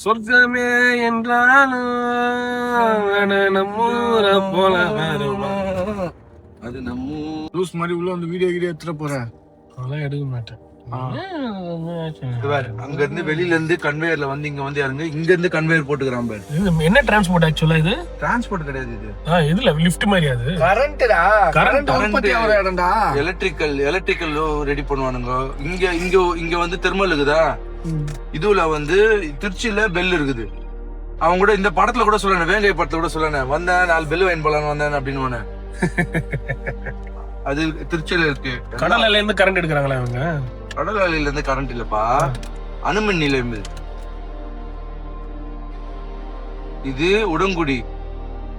சொர்க்கமே என்றாலும் நம்மூர போல வருமா. அது நம்ம லூஸ் மாதிரி உள்ள வந்து வீடியோ எடுத்துட்டு போறேன். அதெல்லாம் எடுக்க மாட்டேன். அங்க இருந்து வெளியில இருந்து கன்வேயர்ல வந்து இங்க வந்து இறங்க, இங்க இருந்து கன்வேயர் போட்டுக்கிறான் பாரு. என்ன டிரான்ஸ்போர்ட் ஆக்சுவலா இது? டிரான்ஸ்போர்ட் கிடையாது இது. இதுல லிஃப்ட் மாதிரி அது. கரண்ட்டா. கரண்ட் உற்பத்தி ஆகுற இடம்டா. எலக்ட்ரிக்கல் ரெடி பண்ணுவானுங்க. இங்க வந்து தெர்மல் இருக்குதா? இதுல வந்து திருச்சியில பெல் இருக்குது. அவங்க கூட இந்த படத்துல கூட சொல்லுறேன், வேங்கை படத்துல கூட சொல்லுறேன், வந்தேன் 4 பெல் வாங்கி போலான்னு வந்தேன் அப்படின்னு. அது திருச்சியில இருக்கு. கடல் அலையில இருந்து கரண்ட் எடுக்கிறாங்களா அவங்க? கடல் அலையில இருந்து கரண்ட் இல்லப்பா, அணுமின் நிலையம் இது. உடங்குடி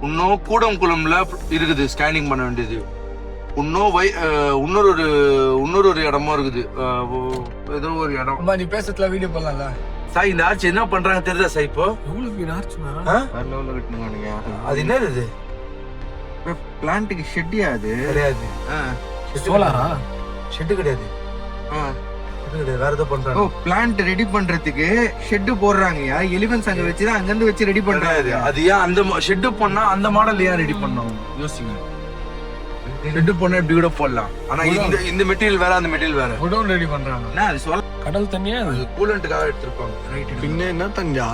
இன்னும் கூடங்குளம்ல இருக்குது ஸ்கேனிங் பண்ண வேண்டியது. இன்னொரு இடமும் இருக்குது. ஏதோ ஒரு இடம். நீ பேசத்துல வீடியோ பண்ணலாம்ல சாய். இந்த ஆட்சி என்ன பண்றாங்க தெரியுதா சாய்? இப்போ அது என்னது? இது பிளான்ட்டுக்கு ஷெட்டியா? அது கிடையாது. சோலாரா? ஷெட்டு கிடையாது. வேற ஏதோ பண்றாங்க. பிளான்ட் ரெடி பண்றதுக்கு ஷெட் போடுறாங்கயா. எலிமெண்ட்ஸ் அங்க வச்சுதான் அங்க இருந்து வச்சு ரெடி பண்றாங்க. அது ஏன் அந்த ஷெட் பண்ணா அந்த மாடல் ஏன் ரெடி பண்ணோம் யோசிங்க. ஷெட் பண்ணா இப்படி கூட போடலாம். ஆனா இந்த மெட்டீரியல் வேற, அந்த மெட்டீரியல் வேற. குடோன் ரெடி பண்றாங்க. என்ன அது சொல்ல? கடல் தண்ணியா? அது கூலண்ட்டுக்காக எடுத்திருப்பாங்க. பின்ன என்ன தஞ்சா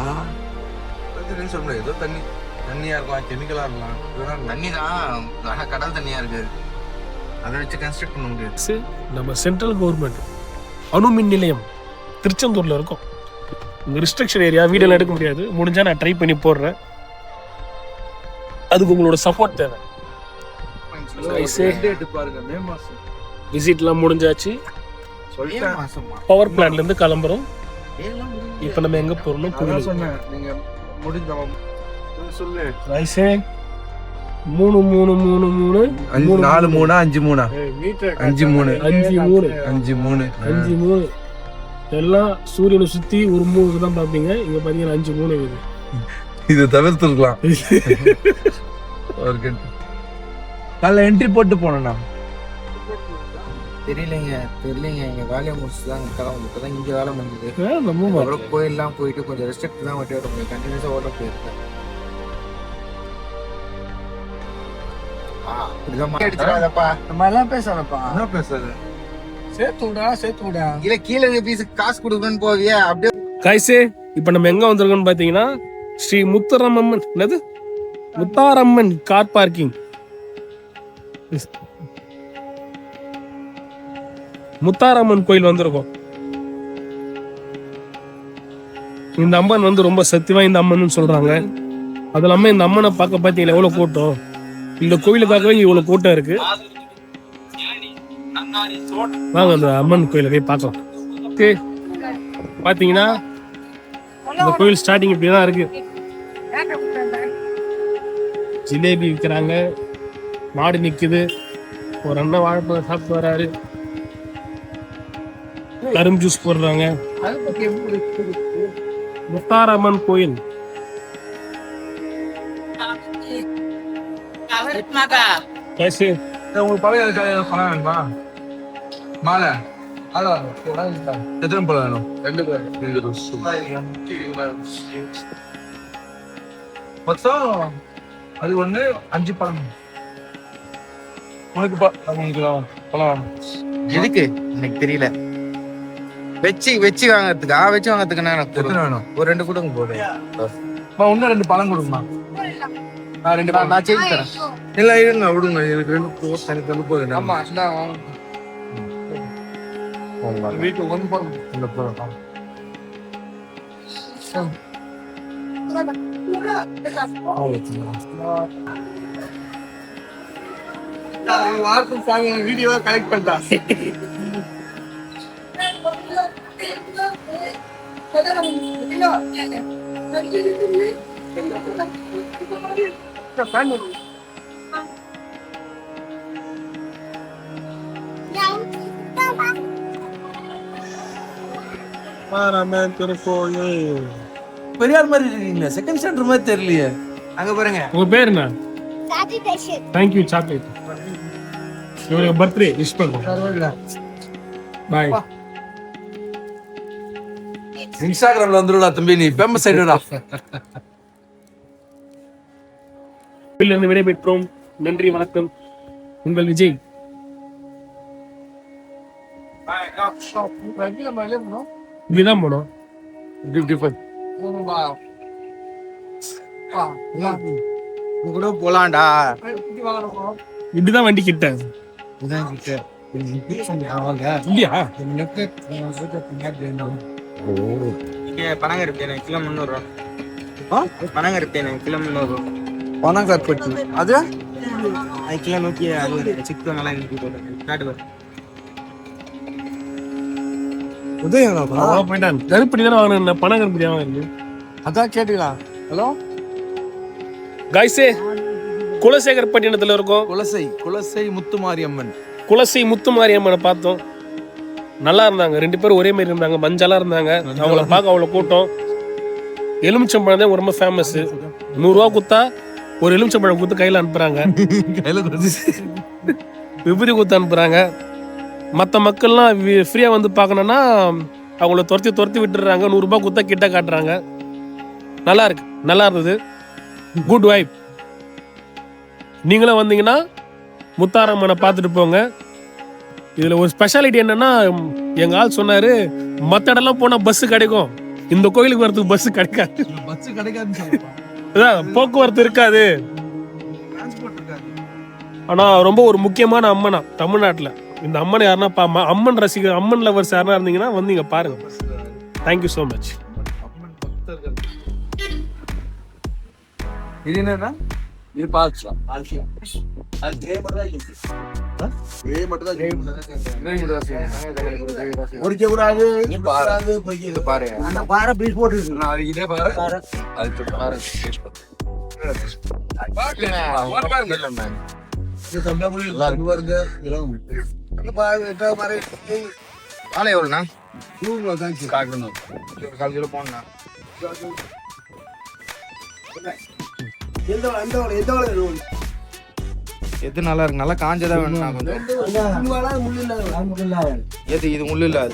சொல்ல ஏதோ தண்ணியா இருக்கலாம், கெமிக்கலா இருக்கலாம். தண்ணி தான், ஆனா கடல் தண்ணியா இருக்காது. அதை வச்சு கன்ஸ்ட்ரக்ட் பண்ண முடியாது. நம்ம சென்ட்ரல் கவர்மெண்ட் அணுமின் நிலையம் திருச்செந்தூர்ல இருக்கும். இந்த ரிஸ்ட்ரிக்ஷன் ஏரியா வீடியோ எடுக்க முடியாது. முடிஞ்சா நான் ட்ரை பண்ணி போடுறேன். அதுக்கு உங்களோட சப்போர்ட் தேவை. பாருங்க, மே மாசம் விசிட்லாம் முடிஞ்சாச்சு. பவர் பிளான்ட்ல இருந்து கிளம்புறோம். இப்ப நம்ம எங்க போறோம்னா கோயில். நீங்க முடிஞ்ச சொல்லு. 3 3 3 3 4 3 5 3 5 3 5 3 எல்லாம் சூரியனை சுத்தி ஒரு 3 தான் பாப்பீங்க. இங்க பாத்தீங்கன்னா 5 3 இருக்குது. இது தவிர்த்துக்கலாம். காலைல என்ட்ரி போட்டு போனேண்ணா. தெரியலைங்க இங்க வேலையை முடிச்சுதான் இப்பதான் இங்க வேலை முடிஞ்சது. கோயில்லாம் போயிட்டு கொஞ்சம் ரெஸ்ட்ரிக்ட் தான் வட்டி ஓட முடியும். கண்டினியூஸா ஓட போயிருக்கேன். இப்ப நம்ம எங்க வந்திருக்கோம்னு பாத்தீங்கன்னா ஸ்ரீ முத்தாரம்மன் கார் பார்க்கிங். முத்தாரம்மன் கோயில் வந்திருக்கோம். இந்த அம்மன் வந்து ரொம்ப சக்தி வாய்ந்த அம்மன் சொல்றாங்க. அது இல்லாம இந்த அம்மனை பார்க்க பாத்தீங்களா எவ்வளவு கூட்டம். இந்த கோயிலுக்காகவே இவ்வளவு கூட்டம் இருக்கு. வாங்க அந்த அம்மன் கோயில போய் பார்க்கலாம். பாத்தீங்கன்னா இந்த கோயில் ஸ்டார்டிங் இப்படிதான் இருக்கு. ஜிலேபி விற்கிறாங்க, மாடு நிக்குது, ஒரு அண்ணன் வாழைப்பழம் சாப்பிட்டு வராரு, கரும்பு ஜூஸ் போடுறாங்க. முத்தாரம்மன் கோயில் உங்களுக்கு பழைய பழம் வேணுமா? மாலை எத்தனை பழம் வேணும்? 2 மொத்தம் அது 5 பழம். உனக்கு பழம் எதுக்கு எனக்கு தெரியல. வச்சு வாங்கறதுக்குன்னா எனக்கு வேணும். ஒரு 2 கொடுங்க போதும். இன்னும் 2 பழம் கொடுங்கம்மா. நான் சேஞ்ச் தரேன். இல்ல இருங்க விடுங்க. எனக்கு 2 தனி போதும். ஆமா வீட்டுல 1 பழம் இந்த பழம். வீடியோவா கலெக்ட் பண்ணிட்டா. பெரியார் மாதிரி இருக்கீங்களா? செகண்ட் ஸ்டாண்டர்ட் மாதிரி தெரியலையே. அங்க பாருங்க. உங்க பேர் என்ன? Thank you chocolate. Your birthday wish பண்ணுங்க. Bye. இன்ஸ்டாகிராம்ல வந்துடுடா தம்பி, நீ ஃபேமஸ் ஆயிடுடா. இருந்து விடைபெற்றோம். நன்றி, வணக்கம். உங்கள் விஜய். இப்படிதான் போனோம். கூட போலாம்டா. இப்படிதான் வண்டி கிட்ட இல்லையா? பனங்கருப்பேன் கிலோ 300 ரூபா. பனங்கருப்பேன் கிலோ 300 ரூபா. பனங்கற்பட்டி அது கிலோ 160. சிக்கு நல்லா காட்டு. போயிட்டான். கருப்படி தானே வாங்கினேன், பணம் கருப்படி தான் வாங்கினேன். அதான் கேட்டுக்கலாம். ஹலோ காய்ஸே, குலசேகரப்பட்டினத்துல இருக்கோம். குலசை முத்துமாரியம்மன். குலசை முத்துமாரியம்மனை பார்த்தோம். நல்லா இருந்தாங்க, 2 பேரும் ஒரே மாதிரி இருந்தாங்க, மஞ்சளா இருந்தாங்க. அவங்கள பார்க்க அவ்வளோ கூட்டம். எலுமிச்சம்பழம் தான் ரொம்ப ஃபேமஸ். 100 ரூபா குத்தா ஒரு எலுமிச்சம்பழம் குத்து கையில் அனுப்புறாங்க. விபூதி குத்து அனுப்புறாங்க. மற்ற மக்கள்லாம் ஃப்ரீயாக வந்து பார்க்கணுன்னா அவங்கள துரத்தி விட்டுறாங்க. 100 ரூபாய் குத்தா கிட்ட காட்டுறாங்க. நல்லா இருக்கு, நல்லா இருந்தது. Good vibe. நீங்களும் வந்தீங்கன்னா முத்தாரம்மனை பார்த்துட்டு போங்க. இதில் ஒரு ஸ்பெஷாலிட்டி என்னன்னா, எங்கள் ஆள் சொன்னார், மற்ற இடம்லாம் போனால் பஸ்ஸு கிடைக்கும், இந்த கோயிலுக்கு வரதுக்கு பஸ்ஸு கிடைக்காது. பஸ் கிடைக்காது, போக்குவரத்து இருக்காது. ஆனால் ரொம்ப ஒரு முக்கியமான அம்மனா தமிழ்நாட்டில். இந்த அம்மன் யாருன்னா அம்மன் ரசிகர், அம்மன் லவர்ஸ் யாருன்னா இருந்தீங்கன்னா வந்தீங்க பாருங்க. Thank you so much. இது என்னன்னா இது பால்ஸ்லாம். ஆளை எவ்வளோண்ணா? 1/4 கிலோ போடணும். எது நல்லா இருக்கு? நல்லா காஞ்சதா வேணும். எது இது முள்ளு இல்லாது?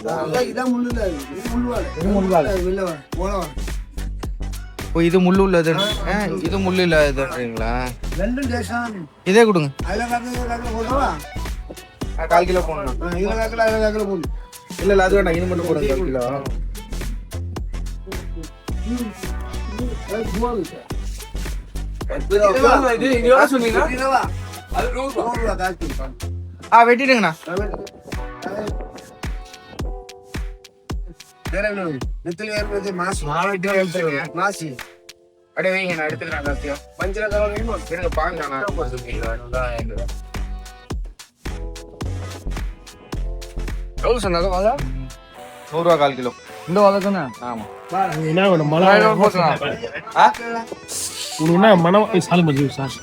ஓ, இது முள்ளு உள்ளது. இது முள்ளு இல்லாதுன்றீங்களா? இதே கொடுங்க. 1/4 கிலோ போடணும். இல்ல அது வேண்டாம், இது மட்டும் போடுங்க. 1 கிலோ. வெட்டிடுங்கண்ணா. அப்படியே வைங்க, நான் எடுத்துக்கிறேன் எல்லாத்தையும். இருங்க பாருங்க. 100 ரூபா 1/4 கிலோ. இந்த வாழை தானே? ஆமா. என்ன வேணும்? மழை மணவாழை சாலை மதியம் சார்.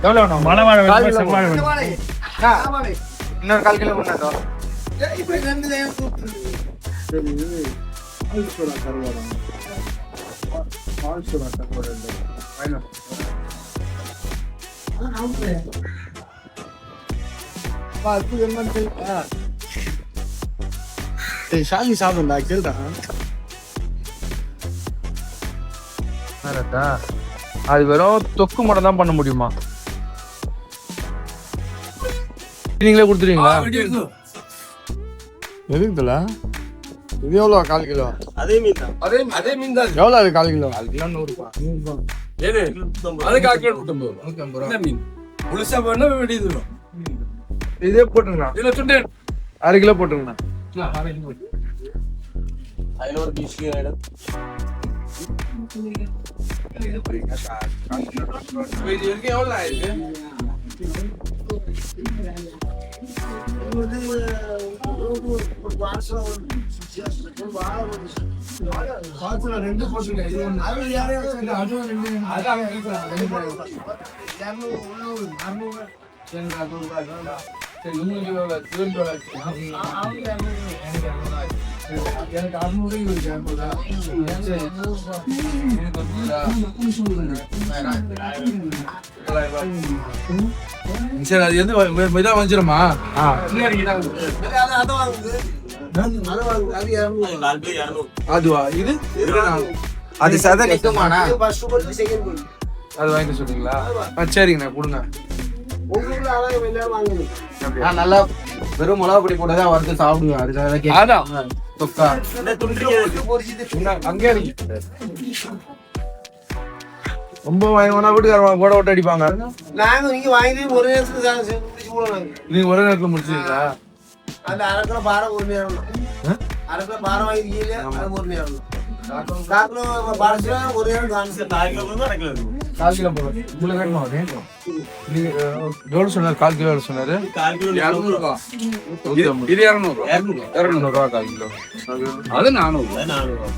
எவ்வளோ வேணும்? மழை வாழை வேணும், செவ்வாழை வேணும். இன்னொரு 1/4 கிலோ பண்ணாதோ. ஷாமி சாப்பிடுண்டா கேள்டா. அது வெறும் தொக்கு மட்டும் தான் பண்ண முடியுமா? நீங்களே கொடுத்துருவீங்களா? எதுக்குல இது எவ்வளோ? 1/4 கிலோ. அதே மீன் தான். எவ்வளோ அது? 1/4 கிலோ. 1/4 கிலோ 100 ரூபா. இதே போட்டுருங்கண்ணா. 1/2 கிலோ போட்டுருங்கண்ணா. சரி, அது எது இதான் வந்துருமா? அதுவா இது அது சதை நிக்குமாண்ணா? அது வாங்கிட்டு சொல்றீங்களா? சரிங்கண்ணா கொடுங்க. நான் நல்லா வெறும் மிளகா பொடி போட்டு தான் வறுத்து சாப்பிடுவேன். அதுக்காக அதான் தொக்கா அங்கே ரொம்ப வாங்கினா வீட்டுக்காரங்க கூட விட்டு அடிப்பாங்க. நாங்க நீங்க வாங்கி ஒரு நேரத்துக்கு நீங்க ஒரே நேரத்துல முடிச்சிருக்கீங்களா? அந்த அரை கிலோ பாரம் ஒரு நேரம், அரை கிலோ பாரம் வாங்கிருக்கீங்க, அது ஒரு நேரம், 4 கிலோ பாரம் ஒரு நேரம் காமிச்சு 4 கிலோ 4 கிலோ போதும். உங்களுக்கு வேணுமா? நீங்க எவ்வளவு சொன்னாரு? 4 கிலோ எவ்வளவு சொன்னாரு? 200 ரூபா. இது 200 ரூபா 4 கிலோ. அது 400.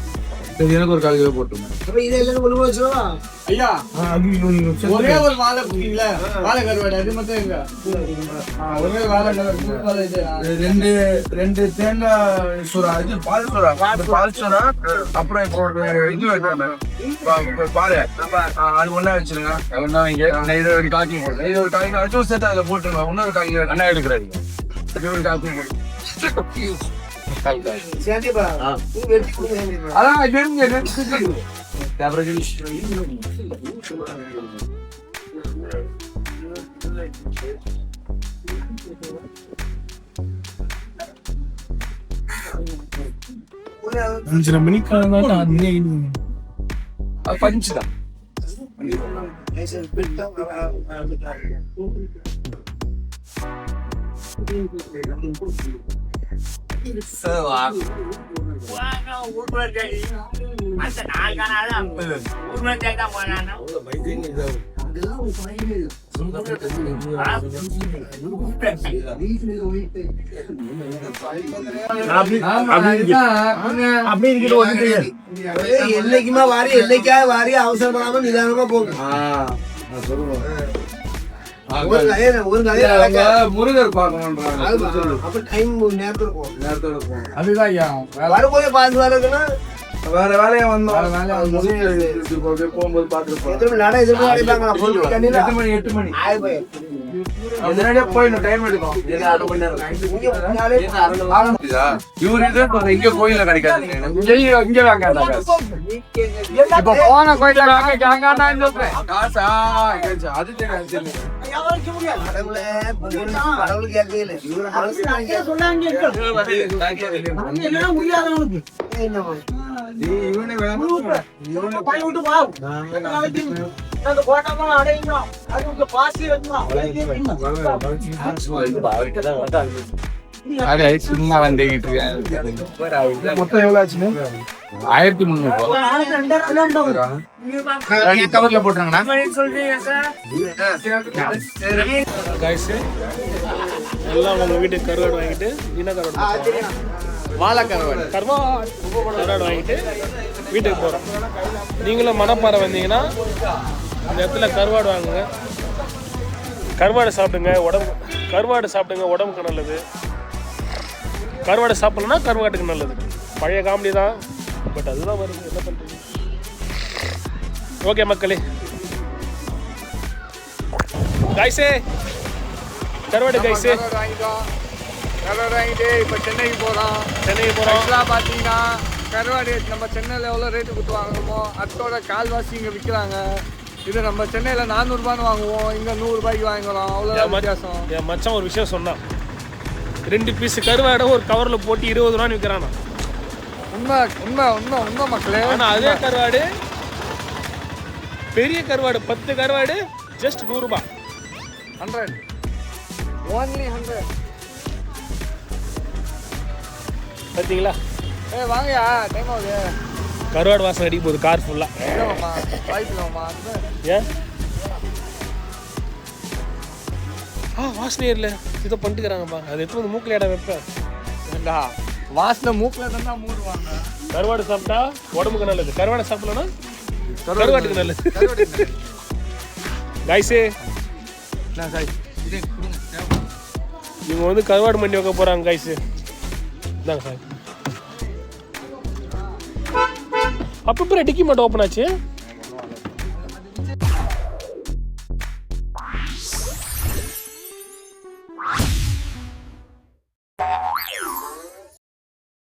சரி எனக்கு ஒரு 4 கிலோ போட்டுங்க. அப்ப இது எல்லாம் கொண்டு போய் வச்சோம் ஐயா. ஒரே ஒரு வாழை குட்டிங்களா? வாழை கருவாடு அது மட்டும் எங்க? ஒரே வாழை கருவாடு. ரெண்டு தேங்காய் சோறா, இது பால் சோறா, பால் சோறா. அப்புறம் இப்போ இது வைக்கிறாங்க பாரு, அது ஒண்ணா வச்சிருங்க. ஒண்ணா வைங்க. இது ஒரு காக்கி போடுங்க. இது ஒரு காக்கி அதுவும் சேர்த்து அதில் போட்டுருங்க. இன்னொரு காக்கி அண்ணா எடுக்கிறாரு. இது ஒரு காக்கி போடுங்க. அதான் அஞ்சரை மணிக்காக பஞ்சுதான். என்னைக்குமா வாரி என்னைக்கா வாரி அவசரப்படாம நிதானமா போகும். முருகர் பார்க்கணும்ன்றாங்க. அப்ப டைம் நேரத்துல இருக்கும். அதுதான் ஐயா. வரும்போதே பார்த்து வரதுன்னா வேற வேலையா வந்தோம். போகும்போது பாத்துட்டு நட எதிர்ப்பு அடிப்பாங்க. 8 மணி முன்னாடியே போயிடணும். டைம் எடுக்கும். இவரு இது இங்க கோயில கிடைக்காது. இங்க வாங்க. இப்ப போன கோயில காசா அது தெரியும். சும்மா வந்துகிட்டு மொத்தம் எவ்வளவு ஆச்சுன்னு 1300 கவர்ல போட்டுறாங்கண்ணா. காய்ஸ் எல்லாம் உங்க வீட்டுக்கு கருவாடு வாங்கிட்டு என்ன கருவாடு? வாழை கருவாடு. கருவாடு வாங்கிட்டு வீட்டுக்கு போகிறோம். நீங்களும் மணப்பாறை வந்தீங்கன்னா இந்த இடத்துல கருவாடு வாங்குங்க. கருவாடு சாப்பிடுங்க. கருவாடு சாப்பிடுங்க, உடம்புக்கு நல்லது. கருவாடு சாப்பிடலன்னா கருவாட்டுக்கு நல்லது. பழைய காமெடி தான், பட் அதுதான் வருது. என்ன பண்ணுறது? ஓகே மக்களே, கைஸே கருவாடு கைஸே கருவாடு வாங்கிட்டு இப்போ சென்னைக்கு போகிறோம். பார்த்தீங்கன்னா கருவாடு நம்ம சென்னையில் எவ்வளோ ரேட்டு கொடுத்து வாங்குவோமோ அதோட கால்வாசி இங்கே விற்கிறாங்க. இது நம்ம சென்னையில் 400 ரூபான்னு வாங்குவோம், இங்கே 100 ரூபாய்க்கு வாங்குறோம். அவ்வளோ வித்தியாசம். என் மச்சான் ஒரு விஷயம் சொன்னான். 2 பீஸ் கருவாடை ஒரு கவரில் போட்டு 20 ரூபான்னு விற்கிறானா. உண்மை உண்மை உண்மை உண்மை மக்களே. ஆனால் அதே கருவாடு, பெரிய கருவாடு 10 கருவாடு ஜஸ்ட் 100 ரூபாய். 100 only 100. பார்த்தீங்களா? வாங்கயா, டைம் ஆகுது. கருவாடு வாசனை அடிக்க போகுது கார் ஃபுல்லாக. ஏன் வாசனை இல்லை இதை பண்ணிட்டுக்கிறாங்கப்பா. அது எடுத்து வந்து மூக்கில் இடம் வைப்பேன். வாசனை மூக்கில் தான் மூடுவாங்க. கருவாடு சாப்பிட்டா உடம்புக்கு நல்லது, கருவாடை சாப்பிடலன்னா கருவாட்டுக்கு நல்லது. கைஸே இவங்க வந்து கருவாடு மண்டி வைக்க போகிறாங்க. கைஸு இந்தாங்க சார். அப்போ டிக்கி மட்டும் ஓப்பன் ஆச்சு.